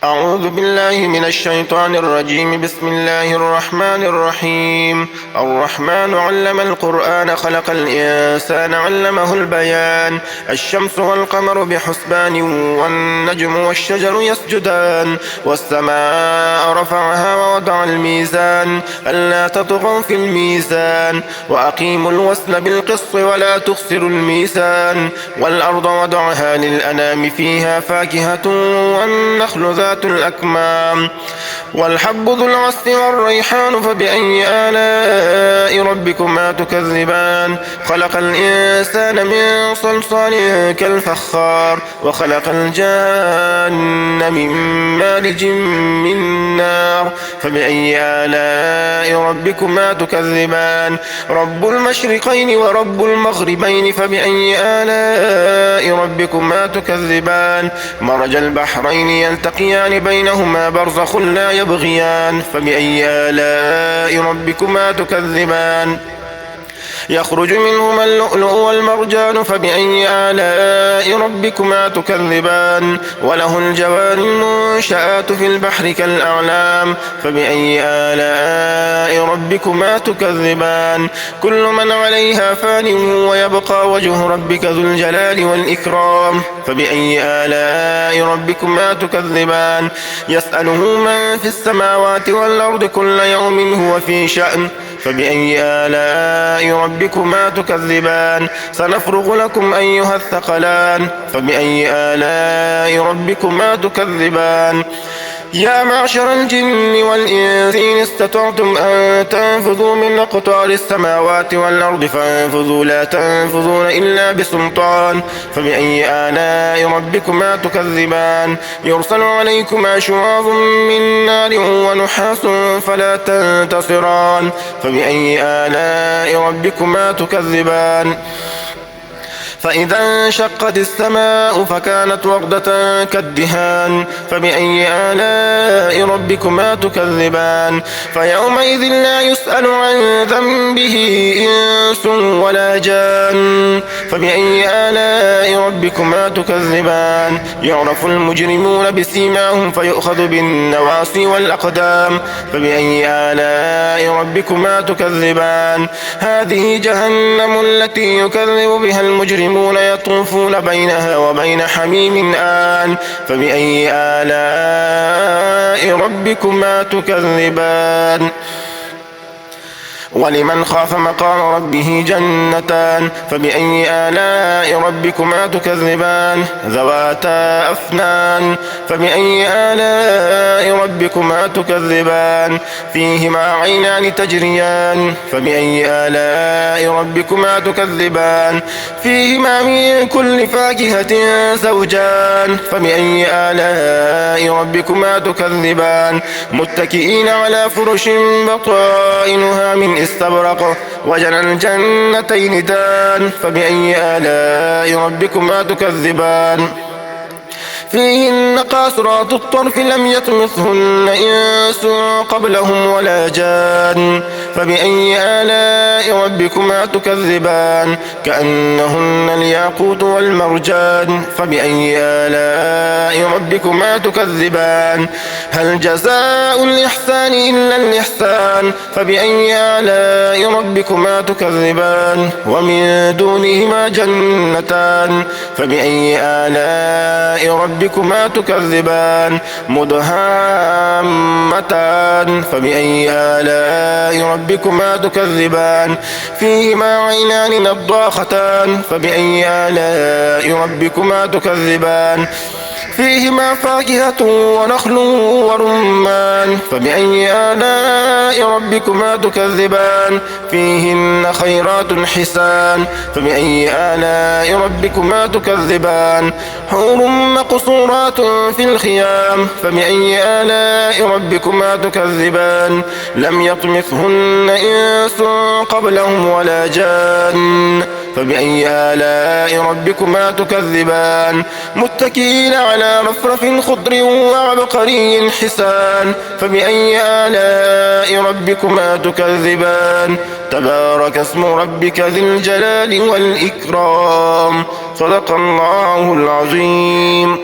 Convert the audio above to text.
أعوذ بالله من الشيطان الرجيم. بسم الله الرحمن الرحيم. الرحمن علم القرآن خلق الإنسان علمه البيان. الشمس والقمر بحسبان والنجم والشجر يسجدان والسماء رفعها ووضع الميزان ألا تطغوا في الميزان وأقيموا الوزن بالقسط ولا تخسروا الميزان والأرض وضعها للأنام فيها فاكهة والنخل ذات الأكمام والحب ذو العصف والريحان فبأي آلاء ربكما تكذبان. خلق الإنسان من صلصال كالفخار وخلق الجان من مارج من نار فبأي آلاء ربكما تكذبان. رب المشرقين ورب المغربين فبأي آلاء ربكما تكذبان. مرج البحرين يلتقيان بينهما برزخ لا يبغيان فبأي آلاء ربكما تكذبان. يخرج منهما اللؤلؤ والمرجان فبأي آلاء ربكما تكذبان. وله الجوار المنشآت في البحر كالأعلام فبأي آلاء ربكما تكذبان. كل من عليها فان ويبقى وجه ربك ذو الجلال والإكرام فبأي آلاء ربكما تكذبان. يسأله من في السماوات والأرض كل يوم هو في شأن فبأي آلاء ربكما تكذبان. سنفرغ لكم أيها الثقلان فبأي آلاء ربكما تكذبان. يا معشر الجن والإنس إن استطعتم أن تنفذوا من أقطار السماوات والأرض فانفذوا لا تنفذون إلا بسلطان فبأي آلاء ربكما تكذبان. يرسل عليكما شواظ من نار ونحاس فلا تنتصران فبأي آلاء ربكما تكذبان. فإذا انشقت السماء فكانت وردة كالدهان فبأي آلاء ربكما تكذبان. فيومئذ لا يسأل عن ذنبه إنس ولا جان فبأي آلاء ربكما تكذبان. يعرف المجرمون بسيماهم فيؤخذ بالنواصي والأقدام فبأي آلاء ربكما تكذبان. هذه جهنم التي يكذب بها المجرمون يطوفون بينها وبين حميم آن فبأي آلاء ربكما تكذبان. ولمن خاف مقام ربه جنتان فبأي آلاء ربكما تكذبان. ذواتا أفنان فبأي آلاء ربكما تكذبان. فيهما عينان تجريان فبأي آلاء ربكما تكذبان. فيهما من كل فاكهة زوجان فبأي آلاء ربكما تكذبان. متكئين على فرش بطائنها من استبرق وجنى الجنتين دان فبأي آلاء ربكما تكذبان. فيهن قاصرات الطرف لم يطمثهن إنس قبلهم ولا جان فبأي آلاء ربكما تكذبان. كأنهن الياقوت والمرجان فبأي آلاء ربكما تكذبان. هل جزاء الإحسان إلا الإحسان فبأي آلاء ربكما تكذبان. ومن دونهما جنتان فبأي آلاء ربكما تكذبان. مدهامتان فبأي آلاء ربكما تكذبان. فيهما عينان نضاختان فبأي آلاء ربكما تكذبان. فيهما فاكهة ونخل ورمان فبأي آلاء ربكما تكذبان. فيهن خيرات حسان فبأي آلاء ربكما تكذبان. حور مقصورات في الخيام فبأي آلاء ربكما تكذبان. لم يطمثهن إنس قبلهم ولا جان فبأي آلاء ربكما تكذبان. متكئين على رفرف خضر وعبقري حسان فبأي آلاء ربكما تكذبان. تبارك اسم ربك ذي الجلال والإكرام. صدق الله العظيم.